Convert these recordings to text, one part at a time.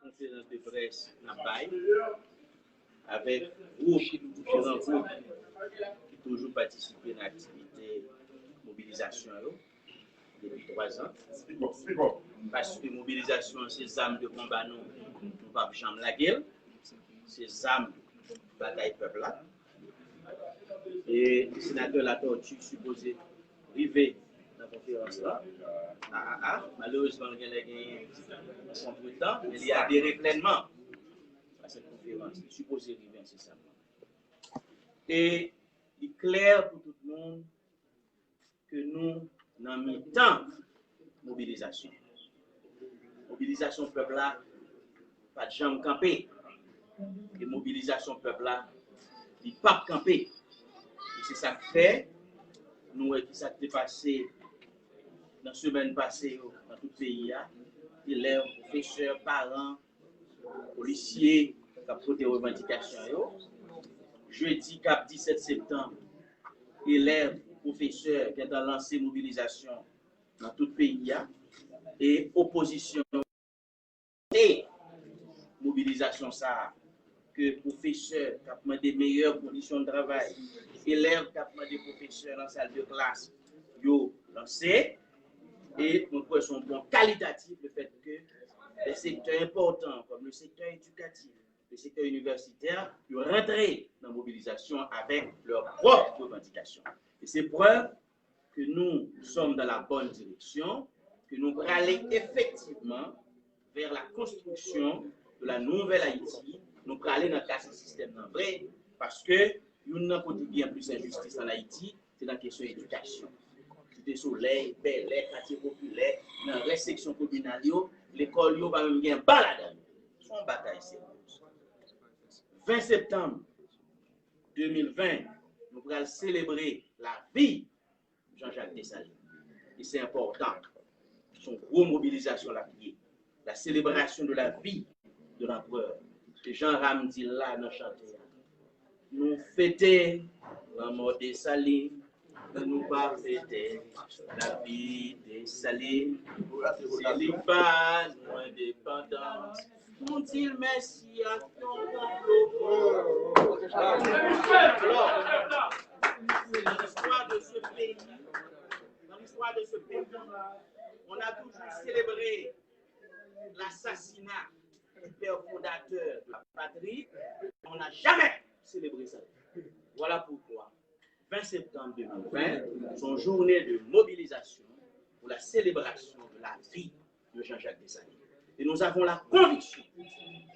conférence de presse à Baye avec différents groupes qui toujours participent à l'activité mobilisation depuis 3 ans. Parce que mobilisation, c'est armes de combat, nous ne pouvons pas chambre la guerre, c'est armes de bataille peuple là. Et le sénateur La Tortue supposé arriver dans la conférence là. Malheureusement, il y a un contre-temps, mais il y a adhéré pleinement à cette conférence. Il est supposé arriver incessamment. Et il est clair pour tout le monde que nous n'avons mis tant mobilisation. Mobilisation peuple là, pas de jambes campées. Et mobilisation peuple là, il pas campé. Et c'est ça que fait, nous, qui s'est passé dans la semaine passée dans tout le pays, élèves, professeurs, parents, policiers, qui ont porté des revendications. Jeudi, cap 17 septembre, élèves, professeurs qui ont lancé mobilisation dans tout le pays, et opposition et mobilisation ça, que professeurs qui ont demandé meilleures conditions de travail, élèves qui ont demandé professeurs dans la salle de classe, ont lancé. Et nous pensons bon qualitatif le fait que les secteurs importants comme le secteur éducatif, le secteur universitaire, ils rentrent dans la mobilisation avec leurs propres revendications. Et c'est preuve que nous sommes dans la bonne direction, que nous allons effectivement vers la construction de la nouvelle Haïti. Nous allons aller dans le système vrai, parce que nous n'avons pas bien plus d'injustice en Haïti, c'est dans la question de l'éducation. Des soleils, bel air, quartier populaire, dans les sections communales, l'école va même bien balade. Son bataille sérieuse. 20 septembre 2020, nous allons célébrer la vie de Jean-Jacques Dessalines. Et c'est important. Son gros mobilisation la vie, la célébration de la vie de l'empereur. Et Jean Ram dit là dans le chantier. Nous fêtons la mort de Dessalines. Nous pas fêter la vie des Salines, célibat, nos indépendance, font-ils merci à ton complot. Alors, dans l'histoire de ce pays, on a toujours célébré l'assassinat du père fondateur de la patrie, on n'a jamais célébré ça. Voilà pourquoi 20 septembre 2020, son journée de mobilisation pour la célébration de la vie de Jean-Jacques Dessalines. Et nous avons la conviction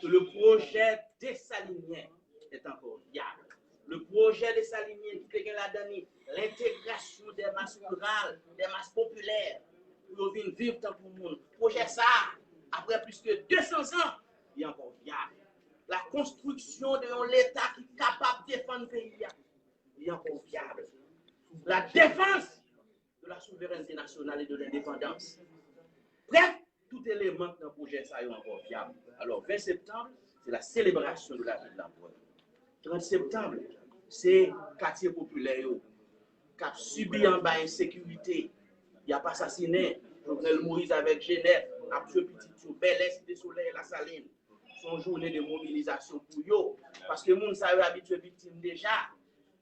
que le projet dessalinien est encore viable. Le projet dessalinien qui fait l'intégration des masses rurales, des masses populaires, pour venir vivre dans le monde. Le projet ça, après plus que 200 ans, il est encore viable. La construction de l'État qui est capable de défendre le pays. Il est encore viable. La défense de la souveraineté nationale et de l'indépendance. Bref, tout élément dans le projet ça est encore viable. Alors, 20 septembre, c'est la célébration de la vie de l'empereur. 30 septembre, c'est le quartier populaire qui a subi en bas insécurité. Il a pas assassiné Jovenel Moïse avec Genève, Absou Petit, Bel Est, des Soleils, la Saline. Son journée de mobilisation pour eux. Parce que les gens sont habitués victimes déjà.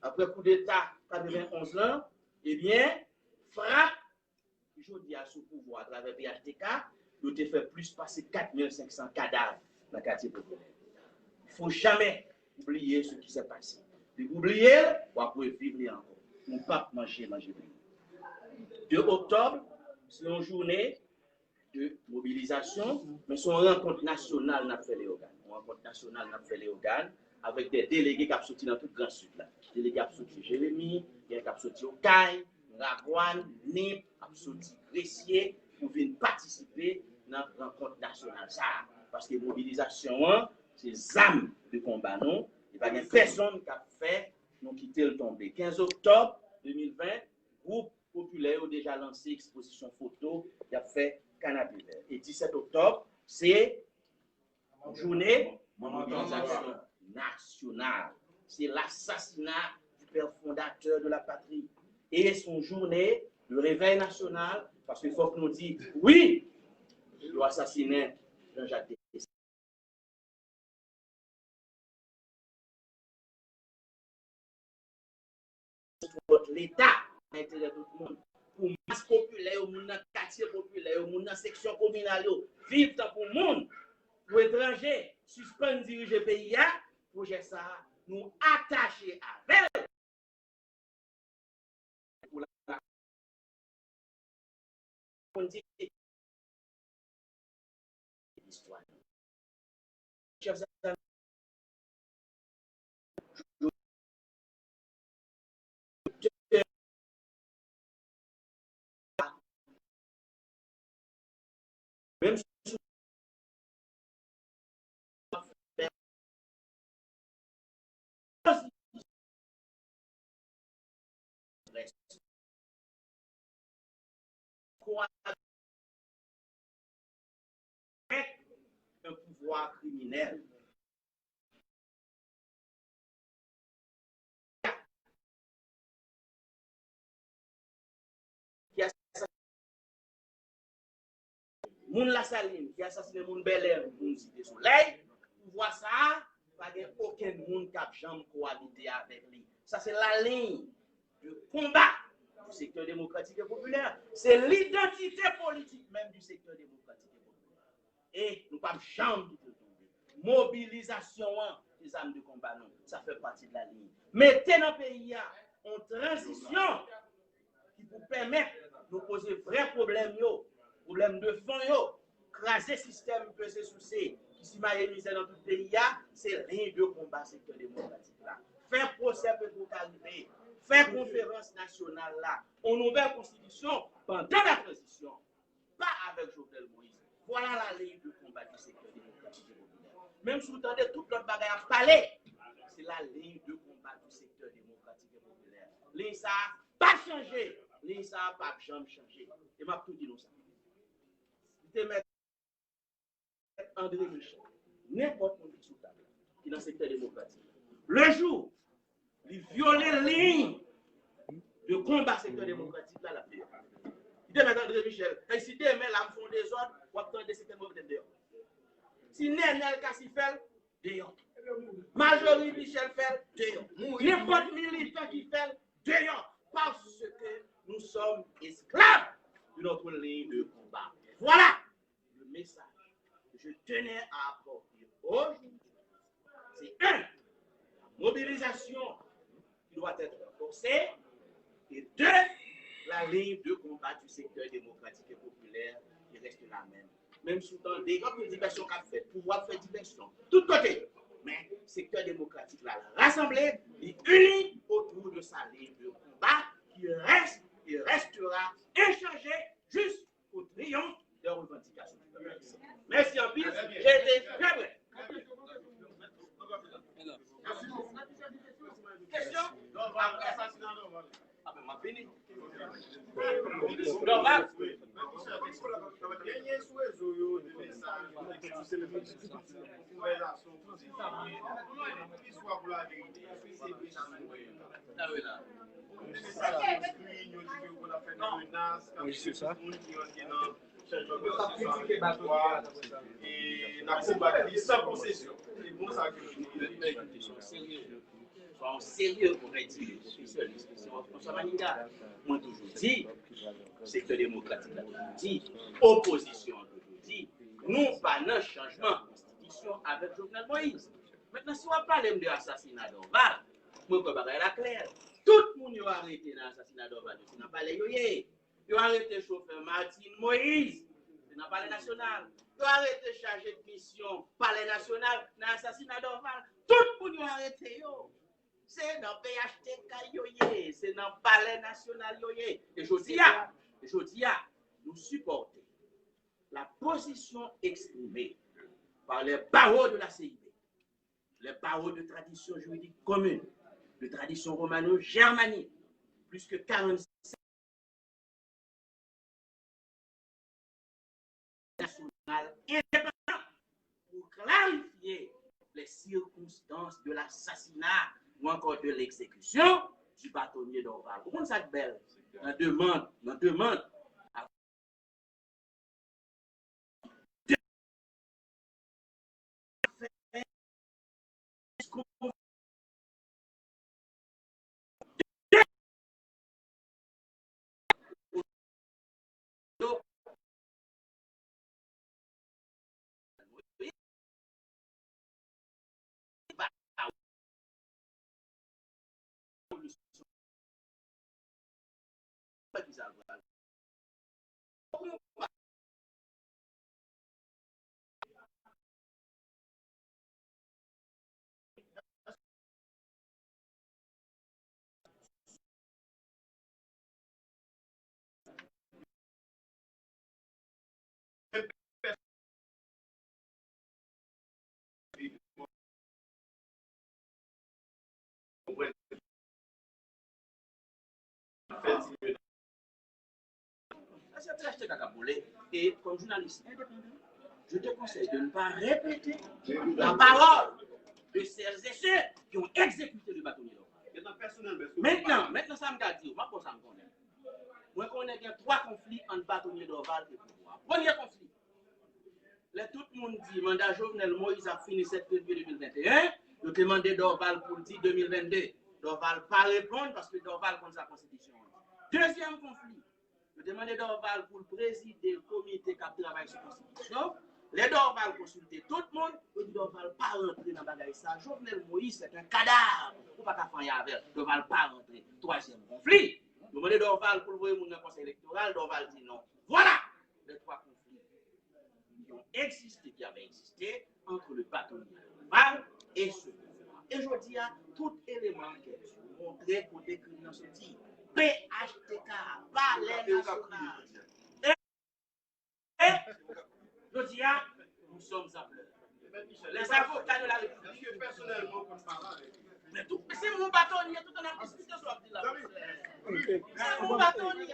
Après le coup d'État 91 ans, eh bien, frappe, je dis à ce pouvoir à travers PHTK, il a fait plus passer 4500 cadavres dans le quartier populaire. Il ne faut jamais oublier ce qui s'est passé. Si vous oubliez, vous pouvez vivre encore. On ne peut pas manger. 2 octobre, c'est une journée de mobilisation, mais c'est une rencontre nationale n'a fait les organes. Une rencontre nationale n'a fait les organes avec des délégués qui ont sorti dans tout le Grand Sud. Des délégués qui ont sorti Jérémy, qui ont sorti au Caille, Ragouane, Nip, qui ont sorti Gressier, pour venir participer dans la rencontre nationale. Ça, parce que la mobilisation, c'est âme de combat. Non? Il n'y a pas personne qui a fait nous quitter le tombé. 15 octobre 2020, groupe populaire a déjà lancé exposition photo, il a fait Canapé Vert. Et 17 octobre, c'est journée de mobilisation nationale. C'est l'assassinat du père fondateur de la patrie. Et son journée de réveil national, parce qu'il faut que nous disions, oui, il doit assassiner Jean-Jacques Dessalines. entre l'État, l'intérêt de tout le monde. Pour masse populaire, pour le quartier populaire, pour la section communale, vivre pour le monde, pour étrangers, suspendre diriger le pays, projet ça, nous attacher avec pour la l'histoire. Chers amis, même si un pouvoir criminel. Qui a Moun La Saline, qui a assassiné Moun Bel Air, Moun Cité Soleil, pouvoir ça, pas de aucun monde qui a jamais cohabité avec lui. Ça, c'est la ligne de combat du secteur démocratique et populaire. C'est l'identité politique même du secteur démocratique et populaire. Et nous ne pouvons jamais tomber. Mobilisation des armes de combat, non, ça fait partie de la ligne. Mettez dans le pays en transition qui vous permet de poser vrais problèmes, problèmes de fond, craser le système que c'est souci, qui s'y m'a émisé dans tout le pays, c'est ligne de combat secteur démocratique là. Faire procès pour calmer, faire conférence nationale là, en nouvelle constitution pendant la transition, pas avec Jovenel Moïse. Voilà la ligne de combat du secteur démocratique et populaire. Même si vous entendez toute notre bagarre à parler, c'est la ligne de combat du secteur démocratique et populaire. Ligne ça pas changé, ligne ça pas jamais changé. Et m'a tout dit nous ça. Vous mettre André Michel, n'importe qui sous table, qui est dans le secteur démocratique. Le jour, il viole les lignes de combat secteur démocratique là, la paix. Il dit maintenant André Michel, et si demain là me font des ordres, ou attendre des secteurs démocratiques dehors. Si Nenel Kassifel, dehors. Marjorie Michel fait, dehors. N'importe militant qui fait, dehors. Parce que nous sommes esclaves de notre ligne de combat. Voilà le message que je tenais à apporter aujourd'hui. C'est un, la mobilisation qui doit être renforcée, et deux, la ligne de combat du secteur démocratique et populaire qui reste la même. Même sous des grandes diversions qu'a fait, pouvoir faire diversion, tout côté. Mais le secteur démocratique là, rassemblé, et uni autour de sa ligne de combat qui reste et restera inchangé jusqu'au triomphe des revendications. Merci en plus, j'ai été très bref. Question? Ah ben, m'a fini. Normal. Oui, c'est ça. Et n'a combattu sans concession. C'est bon ça que Soyons sérieux pour être professeur de François Maninga. Moi, toujours dit, secteur démocratique, là, toujours dit, opposition, toujours dit, nous, pas un changement de constitution avec Jovenel Moïse. Maintenant, si on parle de l'assassinat d'Orval, moi, je vais la claire. Tout le monde a arrêté dans l'assassinat d'Orval. Il n'a pas les ils ont arrêté le chauffeur Martine Moïse, c'est dans le palais national. Ils ont arrêté chargé de mission palais national dans l'assassinat d'Orval. Tout le monde a arrêté. C'est dans le PHTK, c'est dans le palais national. Et je dis, nous supportons la position exprimée par les barreaux de la CIB, les barreaux de tradition juridique commune, de tradition romano-germanique, plus que 45 national indépendant pour clarifier les circonstances de l'assassinat ou encore de l'exécution du bâtonnier d'Orval. Vous comprenez ça de belle? On demande pas qui ça va. Et comme journaliste indépendant, je te conseille de ne pas répéter la parole de celles et ceux qui ont exécuté le bâtonnier d'Orval. Maintenant, ça me garde, ça me connaît. Moi, je connais qu'il y a 3 conflits entre bâtonnier d'Orval et pouvoir. Premier conflit. Là, tout le monde dit, mandat Jovenel Moïse a fini 7 février 2021. Je demandé d'Orval pour le 2022. D'Orval pas répondre parce que d'Orval contre sa constitution. Deuxième conflit. Je demandé d'Orval pour présider le comité qui travaille sur la constitution. Les d'Orval consulter tout le monde. Je dis d'Orval pas rentrer dans le bagage. Ça, Jovenel Moïse, c'est un cadavre. Ou pas qu'à faire avec. D'Orval pas rentrer. Troisième conflit. Je demandé d'Orval pour voir mon conseil électoral. D'Orval dit non. Voilà les 3 conflits qui ont existé, qui avaient existé entre le bâtonnier d'Orval et ce pouvoir. Et je dis à tout élément qui est montré pour décrire dans ce titre. PHTK, Palais National. Et, je dis, nous sommes à l'heure. Les avocats de la République. Personnellement, comme ça, mais c'est mon bâtonnier, tout en a discuté sur la. C'est mon bâtonnier.